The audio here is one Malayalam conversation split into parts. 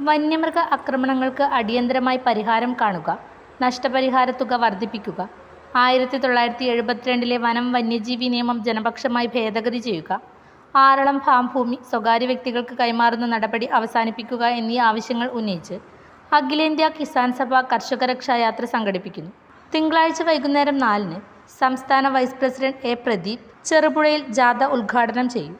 വന്യമൃഗ ആക്രമണങ്ങൾക്ക് അടിയന്തരമായി പരിഹാരം കാണുക, നഷ്ടപരിഹാര തുക വർദ്ധിപ്പിക്കുക, 1972 വനം വന്യജീവി നിയമം ജനപക്ഷമായി ഭേദഗതി ചെയ്യുക, ആറളം ഫാം ഭൂമി സ്വകാര്യ വ്യക്തികൾക്ക് കൈമാറുന്ന നടപടി അവസാനിപ്പിക്കുക എന്നീ ആവശ്യങ്ങൾ ഉന്നയിച്ച് അഖിലേന്ത്യാ കിസാൻ സഭ കർഷകരക്ഷായാത്ര സംഘടിപ്പിക്കുന്നു. തിങ്കളാഴ്ച വൈകുന്നേരം 4-ന് സംസ്ഥാന വൈസ് പ്രസിഡന്റ് എ. പ്രദീപ് ചെറുപുഴയിൽ ജാഥ ഉദ്ഘാടനം ചെയ്യും.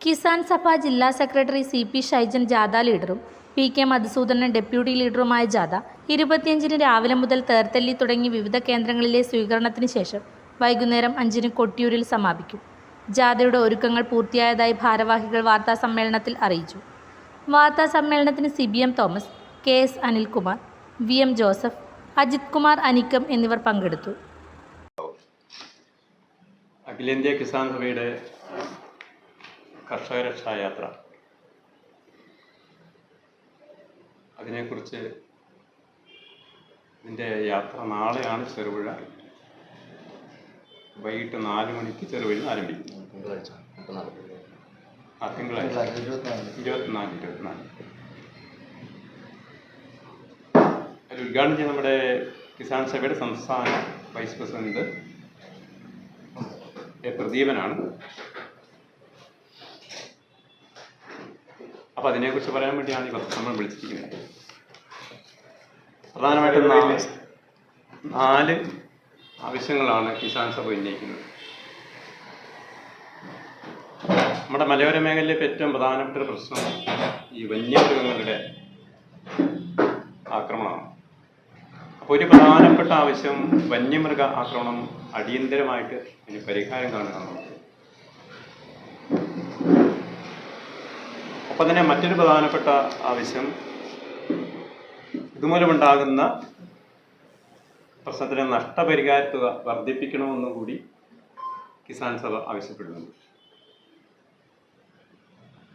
കിസാൻ സഭ ജില്ലാ സെക്രട്ടറി സി. പി. ഷൈജൻ ജാഥ ലീഡറും പി. കെ. മധുസൂദനൻ ഡെപ്യൂട്ടി ലീഡറുമായ ജാഥ 25-ന് രാവിലെ മുതൽ തേർത്തല്ലി തുടങ്ങി വിവിധ കേന്ദ്രങ്ങളിലെ സ്വീകരണത്തിന് ശേഷം വൈകുന്നേരം 5-ന് കൊട്ടിയൂരിൽ സമാപിക്കും. ജാഥയുടെ ഒരുക്കങ്ങൾ പൂർത്തിയായതായി ഭാരവാഹികൾ വാർത്താസമ്മേളനത്തിൽ അറിയിച്ചു. വാർത്താസമ്മേളനത്തിന് CBM Thomas, KS Anilkumar, VM Joseph, Ajith Kumar Anikkam എന്നിവർ പങ്കെടുത്തു. അഖിലേന്ത്യാ കിസാൻ സഭയുടെ കർഷകരക്ഷായാത്ര, അതിനെക്കുറിച്ച് ഇതിൻ്റെ യാത്ര നാളെയാണ് ചെറുപുഴ. വൈകിട്ട് 4 മണിക്ക് ചെറുപുഴയിൽ നിന്ന് ആരംഭിക്കും. തിങ്കളാഴ്ച 24 അതിൽ ഉദ്ഘാടനം ചെയ്യുന്ന നമ്മുടെ കിസാൻ സഭയുടെ സംസ്ഥാന വൈസ് പ്രസിഡന്റ് എ. പ്രദീപനാണ്. അപ്പോൾ അതിനെക്കുറിച്ച് പറയാൻ വേണ്ടിയാണ് ഈ പത്രസമ്മേളനം വിളിച്ചിരിക്കുന്നത്. പ്രധാനമായിട്ടും 4 ആവശ്യങ്ങളാണ് കിസാൻ സഭ ഉന്നയിക്കുന്നത്. നമ്മുടെ മലയോര മേഖലയിലെ ഏറ്റവും പ്രധാനപ്പെട്ട ഒരു പ്രശ്നം ഈ വന്യമൃഗങ്ങളുടെ ആക്രമണമാണ്. അപ്പോൾ ഒരു പ്രധാനപ്പെട്ട ആവശ്യം വന്യമൃഗ ആക്രമണം അടിയന്തരമായിട്ട് ഇതിന് പരിഹാരം കാണുകയാണ്. ഒപ്പം തന്നെ മറ്റൊരു പ്രധാനപ്പെട്ട ആവശ്യം ഇതുമൂലമുണ്ടാകുന്ന പ്രശ്നത്തിന് നഷ്ടപരിഹാര തുക വർദ്ധിപ്പിക്കണമെന്നും കൂടി കിസാൻ സഭ ആവശ്യപ്പെടുന്നുണ്ട്.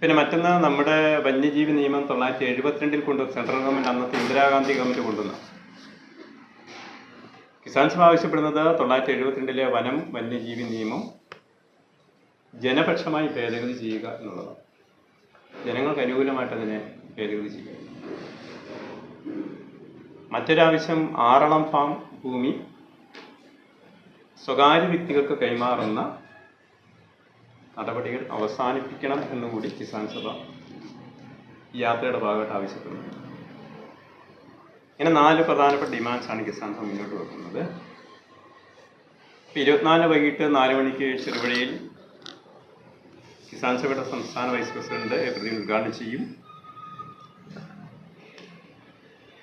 പിന്നെ മറ്റൊന്ന്, നമ്മുടെ വന്യജീവി നിയമം 1972 സെൻട്രൽ ഗവൺമെൻറ്, അന്നത്തെ ഇന്ദിരാഗാന്ധി ഗവൺമെൻറ് കൊണ്ടുവന്ന കിസാൻ സഭ ആവശ്യപ്പെടുന്നത് 1972 വനം വന്യജീവി നിയമം ജനപക്ഷമായി ഭേദഗതി ചെയ്യുക എന്നുള്ളതാണ്. ജനങ്ങൾക്ക് അനുകൂലമായിട്ട് അതിനെ ഭേദഗതി ചെയ്യുക. മറ്റൊരാവശ്യം ആറളം ഫാം ഭൂമി സ്വകാര്യ വ്യക്തികൾക്ക് കൈമാറുന്ന നടപടികൾ അവസാനിപ്പിക്കണം എന്നുകൂടി കിസാൻ സഭ ഈ യാത്രയുടെ ഭാഗമായിട്ട് ആവശ്യപ്പെടുന്നു. ഇങ്ങനെ 4 പ്രധാനപ്പെട്ട ഡിമാൻഡ്സാണ് കിസാൻ സഭ മുന്നോട്ട് വെക്കുന്നത്. 24 വൈകിട്ട് 4 മണിക്ക് ചെറുപുഴയിൽ കിസാൻ സഭയുടെ സംസ്ഥാന വൈസ് പ്രസിഡന്റ് എ. പ്രദീപ് ഉദ്ഘാടനം ചെയ്യും.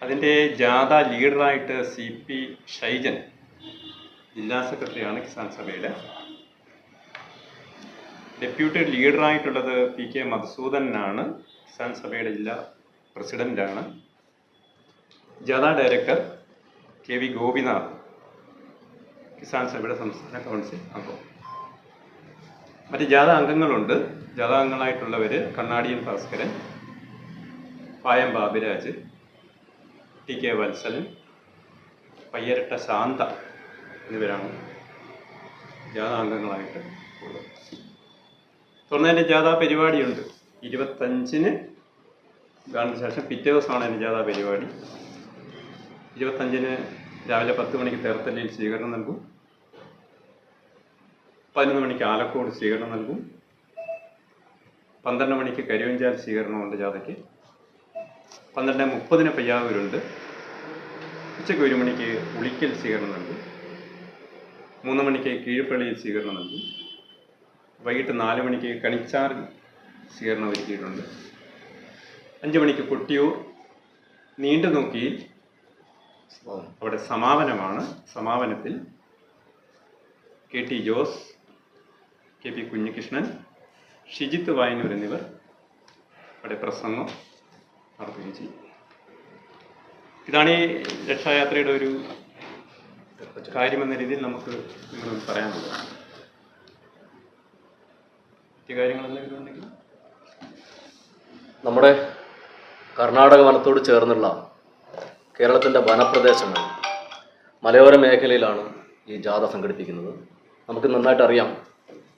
അതിൻ്റെ ജാഥ ലീഡറായിട്ട് CP ഷൈജൻ ജില്ലാ സെക്രട്ടറിയാണ് കിസാൻ സഭയുടെ. ഡെപ്യൂട്ടി ലീഡറായിട്ടുള്ളത് P. K. മധുസൂദനാണ്, കിസാൻ സഭയുടെ ജില്ലാ പ്രസിഡൻ്റാണ്. ജാഥ ഡയറക്ടർ KV ഗോപിനാഥ്, കിസാൻ സഭയുടെ സംസ്ഥാന കൗൺസിൽ അംഗം. മറ്റ് ജാഥ അംഗങ്ങളുണ്ട്. ജാഥ അംഗങ്ങളായിട്ടുള്ളവർ കണ്ണാടിയൻ ഭാസ്കരൻ, പായം ബാബിരാജ്, TK വത്സലൻ, പയ്യരട്ട ശാന്ത എന്നിവരാണ് ജാഥ അംഗങ്ങളായിട്ട് ഉള്ളത്. തുടർന്ന് ജാഥ പരിപാടിയുണ്ട്. 25-ന് ഗാന്ധി ശേഷം പിറ്റേ ദിവസമാണ് എൻ്റെ ജാഥ പരിപാടി. 25-ന് രാവിലെ 10 മണിക്ക് തേർത്തല്ലയിൽ സ്വീകരണം നൽകും. 11 മണിക്ക് ആലക്കോട് സ്വീകരണം നൽകും. 12 മണിക്ക് കരുവഞ്ചാൽ സ്വീകരണമുണ്ട് ജാഥയ്ക്ക്. 12:30 പയ്യാവൂരുണ്ട്. ഉച്ചയ്ക്ക് 1 മണിക്ക് ഉളിക്കൽ സ്വീകരണം നൽകും. 3 മണിക്ക് കീഴ്പള്ളിയിൽ സ്വീകരണം നൽകും. വൈകിട്ട് 4 മണിക്ക് കണിച്ചാറിൽ സ്വീകരണം ഒരുക്കിയിട്ടുണ്ട്. 5 മണിക്ക് കൊട്ടിയൂർ നീണ്ടുനോക്കിയിൽ അവിടെ സമാപനമാണ്. സമാപനത്തിൽ KT ജോസ്, KP കുഞ്ഞികൃഷ്ണൻ, ഷിജിത്ത് വായനൂർ എന്നിവർ അവിടെ പ്രസംഗം നടത്തുകയും ചെയ്യും. ഇതാണ് ഈ രക്ഷായാത്രയുടെ ഒരു കാര്യമെന്ന രീതിയിൽ നമുക്ക് നിങ്ങളോട് പറയാനുള്ളത്. മറ്റു കാര്യങ്ങൾ എന്തെങ്കിലും ഉണ്ടെങ്കിൽ, നമ്മുടെ കർണാടക വനത്തോട് ചേർന്നുള്ള കേരളത്തിൻ്റെ വനപ്രദേശങ്ങൾ മലയോര മേഖലയിലാണ് ഈ ജാഥ സംഘടിപ്പിക്കുന്നത്. നമുക്ക് നന്നായിട്ട് അറിയാം,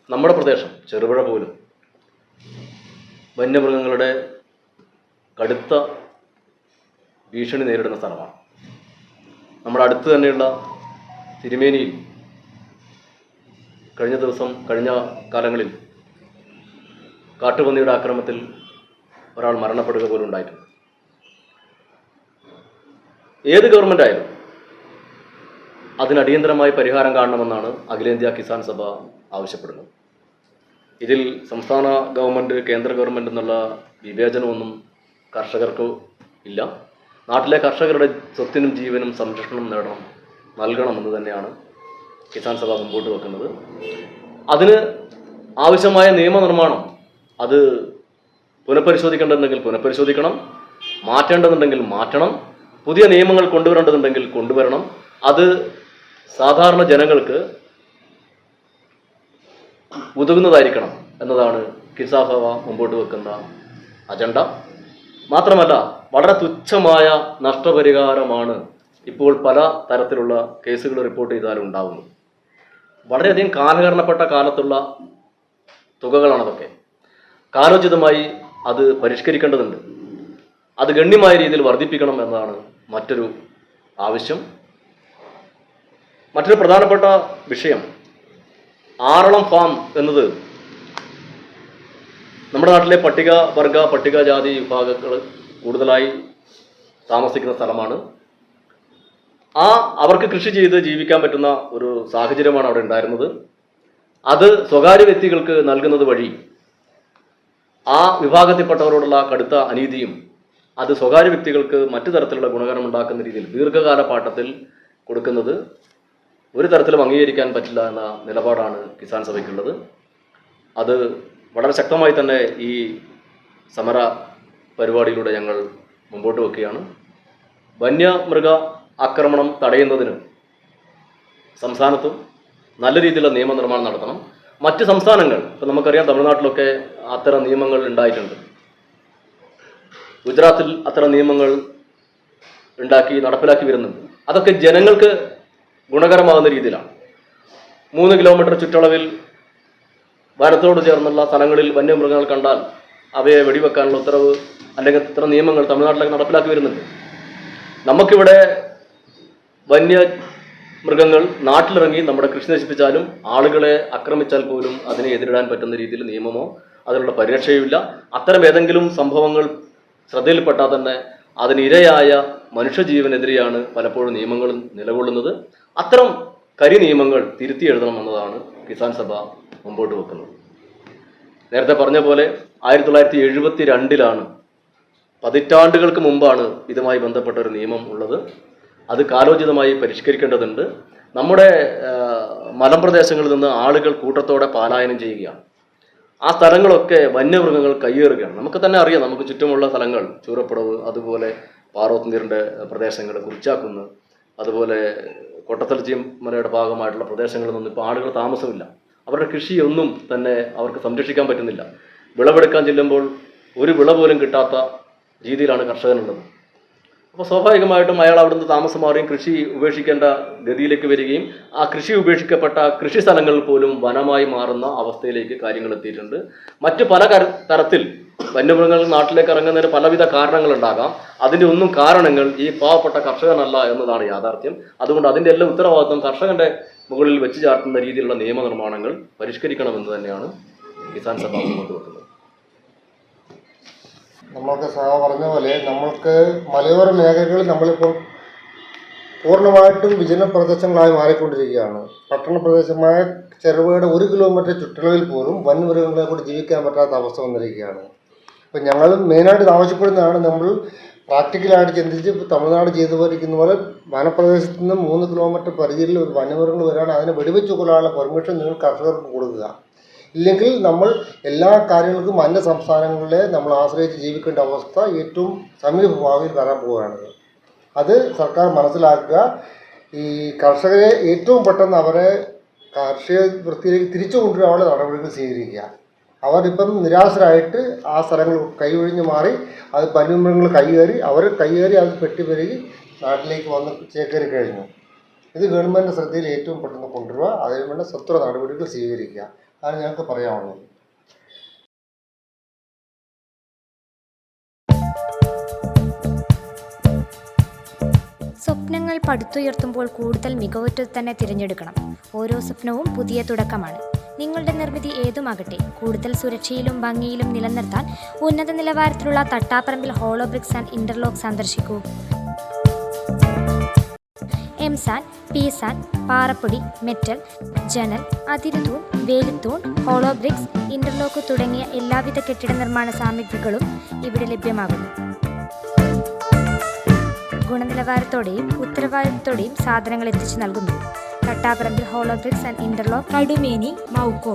നമ്മുടെ പ്രദേശം ചെറുപുഴ പോലും വന്യമൃഗങ്ങളുടെ കടുത്ത ഭീഷണി നേരിടുന്ന സ്ഥലമാണ്. നമ്മുടെ അടുത്ത് തന്നെയുള്ള തിരുമേനിയിൽ കഴിഞ്ഞ കാലങ്ങളിൽ കാട്ടുപന്നിയുടെ ആക്രമണത്തിൽ ഒരാൾ മരണപ്പെടുക പോലും ഉണ്ടായിട്ടുണ്ട്. ഏത് ഗവൺമെൻറ് ആയാലും അതിന് അടിയന്തരമായി പരിഹാരം കാണണമെന്നാണ് അഖിലേന്ത്യാ കിസാൻ സഭ ആവശ്യപ്പെടുന്നത്. ഇതിൽ സംസ്ഥാന ഗവൺമെൻറ്, കേന്ദ്ര ഗവൺമെൻറ് എന്നുള്ള വിവേചനമൊന്നും കർഷകർക്ക് ഇല്ല. നാട്ടിലെ കർഷകരുടെ സ്വത്തിനും ജീവനും സംരക്ഷണം നൽകണമെന്ന് തന്നെയാണ് കിസാൻ സഭ മുമ്പോട്ട് വെക്കുന്നത്. അതിന് ആവശ്യമായ നിയമനിർമ്മാണം അത് പുനഃപരിശോധിക്കേണ്ടതുണ്ടെങ്കിൽ പുനഃപരിശോധിക്കണം, മാറ്റേണ്ടതുണ്ടെങ്കിൽ മാറ്റണം, പുതിയ നിയമങ്ങൾ കൊണ്ടുവരേണ്ടതുണ്ടെങ്കിൽ കൊണ്ടുവരണം. അത് സാധാരണ ജനങ്ങൾക്ക് ഉതകുന്നതായിരിക്കണം എന്നതാണ് കിസാൻ സഭ മുമ്പോട്ട് വെക്കുന്ന അജണ്ട. മാത്രമല്ല, വളരെ തുച്ഛമായ നഷ്ടപരിഹാരമാണ് ഇപ്പോൾ പല തരത്തിലുള്ള കേസുകൾ റിപ്പോർട്ട് ചെയ്താലും ഉണ്ടാകുന്നത്. വളരെയധികം കാലഹരണപ്പെട്ട കാലത്തുള്ള തുകകളാണതൊക്കെ. കാലോചിതമായി അത് പരിഷ്കരിക്കേണ്ടതുണ്ട്. അത് ഗണ്യമായ രീതിയിൽ വർദ്ധിപ്പിക്കണം എന്നതാണ് മറ്റൊരു ആവശ്യം. മറ്റൊരു പ്രധാനപ്പെട്ട വിഷയം, ആറളം ഫാം എന്നത് നമ്മുടെ നാട്ടിലെ പട്ടികവർഗ പട്ടികജാതി വിഭാഗങ്ങൾ കൂടുതലായി താമസിക്കുന്ന സ്ഥലമാണ്. അവർക്ക് കൃഷി ചെയ്ത് ജീവിക്കാൻ പറ്റുന്ന ഒരു സാഹചര്യമാണ് അവിടെ ഉണ്ടായിരുന്നത്. അത് സ്വകാര്യ വ്യക്തികൾക്ക് നൽകുന്നത് വഴി ആ വിഭാഗത്തിൽപ്പെട്ടവരോടുള്ള കടുത്ത അനീതിയും അത് സ്വകാര്യ വ്യക്തികൾക്ക് മറ്റു തരത്തിലുള്ള ഗുണകരം ഉണ്ടാക്കുന്ന രീതിയിൽ ദീർഘകാല പാട്ടത്തിൽ കൊടുക്കുന്നത് ഒരു തരത്തിലും അംഗീകരിക്കാൻ പറ്റില്ല എന്ന നിലപാടാണ് കിസാൻ സഭയ്ക്കുള്ളത്. അത് വളരെ ശക്തമായി തന്നെ ഈ സമര പരിപാടിയിലൂടെ ഞങ്ങൾ മുമ്പോട്ട് വെക്കുകയാണ്. വന്യമൃഗ ആക്രമണം തടയുന്നതിന് സംസ്ഥാനത്തും നല്ല രീതിയിലുള്ള നിയമനിർമ്മാണം നടത്തണം. മറ്റ് സംസ്ഥാനങ്ങൾ, ഇപ്പം നമുക്കറിയാം തമിഴ്നാട്ടിലൊക്കെ അത്തരം നിയമങ്ങൾ ഉണ്ടായിട്ടുണ്ട്. ഗുജറാത്തിൽ അത്തരം നിയമങ്ങൾ നടപ്പിലാക്കി വരുന്നുണ്ട്. അതൊക്കെ ജനങ്ങൾക്ക് ഗുണകരമാകുന്ന രീതിയിലാണ്. 3 കിലോമീറ്റർ ചുറ്റളവിൽ വനത്തോട് ചേർന്നുള്ള സ്ഥലങ്ങളിൽ വന്യമൃഗങ്ങൾ കണ്ടാൽ അവയെ വെടിവെക്കാനുള്ള ഉത്തരവ് അല്ലെങ്കിൽ ഇത്തരം നിയമങ്ങൾ തമിഴ്നാട്ടിലേക്ക് നടപ്പിലാക്കി വരുന്നുണ്ട്. നമുക്കിവിടെ വന്യമൃഗങ്ങൾ നാട്ടിലിറങ്ങി നമ്മുടെ കൃഷി നശിപ്പിച്ചാലും ആളുകളെ ആക്രമിച്ചാൽ പോലും അതിനെ എതിരിടാൻ പറ്റുന്ന രീതിയിൽ നിയമമോ അതിനുള്ള പരിരക്ഷയുമില്ല. അത്തരം ഏതെങ്കിലും സംഭവങ്ങൾ ശ്രദ്ധയിൽപ്പെട്ടാൽ തന്നെ അതിനിരയായ മനുഷ്യജീവനെതിരെയാണ് പലപ്പോഴും നിയമങ്ങൾ നിലകൊള്ളുന്നത്. അത്തരം നിയമങ്ങൾ തിരുത്തി എഴുതണമെന്നതാണ് കിസാൻ സഭ മുമ്പോട്ട് വെക്കുന്നത്. നേരത്തെ പറഞ്ഞ പോലെ 1972 പതിറ്റാണ്ടുകൾക്ക് മുമ്പാണ് ഇതുമായി ബന്ധപ്പെട്ട ഒരു നിയമം ഉള്ളത്. അത് കാലോചിതമായി പരിഷ്കരിക്കേണ്ടതുണ്ട്. നമ്മുടെ മലമ്പ്രദേശങ്ങളിൽ നിന്ന് ആളുകൾ കൂട്ടത്തോടെ പലായനം ചെയ്യുകയാണ്. ആ സ്ഥലങ്ങളൊക്കെ വന്യമൃഗങ്ങൾ കയ്യേറുകയാണ്. നമുക്ക് തന്നെ അറിയാം, നമുക്ക് ചുറ്റുമുള്ള സ്ഥലങ്ങൾ ചൂരപ്പുടവ്, അതുപോലെ പാറോത്തുനീറിൻ്റെ പ്രദേശങ്ങൾ, കുറിച്ചാക്കുന്ന്, അതുപോലെ കൊട്ടത്തലച്ചി മലയുടെ ഭാഗമായിട്ടുള്ള പ്രദേശങ്ങളിൽ നിന്നും ഇപ്പോൾ ആളുകൾ താമസമില്ല. അവരുടെ കൃഷിയൊന്നും തന്നെ അവർക്ക് സംരക്ഷിക്കാൻ പറ്റുന്നില്ല. വിളവെടുക്കാൻ ചെല്ലുമ്പോൾ ഒരു വിള പോലും കിട്ടാത്ത രീതിയിലാണ് കർഷകനുള്ളത്. അപ്പോൾ സ്വാഭാവികമായിട്ടും അയാൾ അവിടുന്ന് താമസം മാറുകയും കൃഷി ഉപേക്ഷിക്കേണ്ട ഗതിയിലേക്ക് വരികയും ആ കൃഷി ഉപേക്ഷിക്കപ്പെട്ട കൃഷി സ്ഥലങ്ങൾ പോലും വനമായി മാറുന്ന അവസ്ഥയിലേക്ക് കാര്യങ്ങൾ എത്തിയിട്ടുണ്ട്. മറ്റ് പല തരത്തിൽ വന്യമൃഗങ്ങൾ നാട്ടിലേക്ക് ഇറങ്ങുന്നതിന് പലവിധ കാരണങ്ങളുണ്ടാകാം. അതിൻ്റെ ഒന്നും കാരണങ്ങൾ ഈ പാവപ്പെട്ട കർഷകനല്ല എന്നതാണ് യാഥാർത്ഥ്യം. അതുകൊണ്ട് അതിൻ്റെ എല്ലാം ഉത്തരവാദിത്വം കർഷകന്റെ മുകളിൽ വെച്ച് ചാർത്തുന്ന രീതിയിലുള്ള നിയമനിർമ്മാണങ്ങൾ പരിഷ്കരിക്കണമെന്ന് തന്നെയാണ് കിസാൻ സഭ മുന്നോട്ട് വെക്കുന്നത്. നമ്മൾക്ക് സഹ പറഞ്ഞ പോലെ നമ്മൾക്ക് മലയോര മേഖലകളിൽ നമ്മളിപ്പോൾ പൂർണ്ണമായിട്ടും വിജന പ്രദേശങ്ങളായി മാറിക്കൊണ്ടിരിക്കുകയാണ്. പട്ടണ പ്രദേശമായ ചെറുപുഴയുടെ 1 കിലോമീറ്റർ ചുറ്റളവിൽ പോലും വന്യമൃഗങ്ങളെ കൂടി ജീവിക്കാൻ പറ്റാത്ത അവസ്ഥ വന്നിരിക്കുകയാണ്. അപ്പം ഞങ്ങൾ മെയിനായിട്ട് ആവശ്യപ്പെടുന്നതാണ്, നമ്മൾ പ്രാക്ടിക്കലായിട്ട് ചിന്തിച്ച് തമിഴ്നാട് ചെയ്തു പോയിരിക്കുന്ന പോലെ വനപ്രദേശത്ത് നിന്ന് 3 കിലോമീറ്റർ പരിധിയിൽ ഒരു വന്യമൃഗങ്ങൾ വരികയാണെങ്കിൽ അതിനെ വെടിവെച്ച് കൊല്ലാനുള്ള പെർമിഷൻ നിങ്ങൾ കർഷകർക്ക് കൊടുക്കുക. ഇല്ലെങ്കിൽ നമ്മൾ എല്ലാ കാര്യങ്ങൾക്കും അന്യ സംസ്ഥാനങ്ങളിലെ നമ്മൾ ആശ്രയിച്ച് ജീവിക്കേണ്ട അവസ്ഥ ഏറ്റവും സമീപ ഭാവിയിൽ വരാൻ പോവുകയാണ്. അത് സർക്കാർ മനസ്സിലാക്കുക. ഈ കർഷകരെ ഏറ്റവും പെട്ടെന്ന് അവരെ കാർഷിക വൃത്തിയിലേക്ക് തിരിച്ചു കൊണ്ടുവരാനുള്ള നടപടികൾ സ്വീകരിക്കുക. അവരിപ്പം നിരാശരായിട്ട് ആ സ്ഥലങ്ങൾ കൈയൊഴിഞ്ഞ് മാറി അത് വന്യമൃഗങ്ങൾ കൈയേറി അത് പെരുകി നാട്ടിലേക്ക് വന്ന് ചേക്കേറി കഴിഞ്ഞു. ഇത് ഗവൺമെൻറ് ശ്രദ്ധയിൽ ഏറ്റവും പെട്ടെന്ന് കൊണ്ടുവരിക, അതിന് വേണ്ട സത്വര നടപടികൾ സ്വീകരിക്കുക. അതാണ് ഞങ്ങൾക്ക് പറയാനുള്ളത്. സ്വപ്നങ്ങൾ പടുത്തുയർത്തുമ്പോൾ കൂടുതൽ മികവുറ്റത് തന്നെ തിരഞ്ഞെടുക്കണം. ഓരോ സ്വപ്നവും പുതിയ തുടക്കമാണ്. നിങ്ങളുടെ നിർമ്മിതി ഏതുമാകട്ടെ, കൂടുതൽ സുരക്ഷയിലും ഭംഗിയിലും നിലനിർത്താൻ ഉന്നത നിലവാരത്തിലുള്ള Thattaparambil hollow bricks and interlock സന്ദർശിക്കൂ. എംസാൻ, പീസാൻ, പാറപ്പൊടി, മെറ്റൽ, ജനൽ, അതിരുതൂൺ, വേലിത്തൂൺ, ഹോളോ ബ്രിക്സ്, ഇന്റർലോക്ക് തുടങ്ങിയ എല്ലാവിധ കെട്ടിട നിർമ്മാണ സാമഗ്രികളും ഇവിടെ ലഭ്യമാകുന്നു. ഗുണനിലവാരത്തോടെയും ഉത്തരവാദിത്തത്തോടെയും സാധനങ്ങൾ എത്തിച്ചു നൽകുന്നു. Thattaparambil hollow bricks and interlock, Kadumeni, Maukode.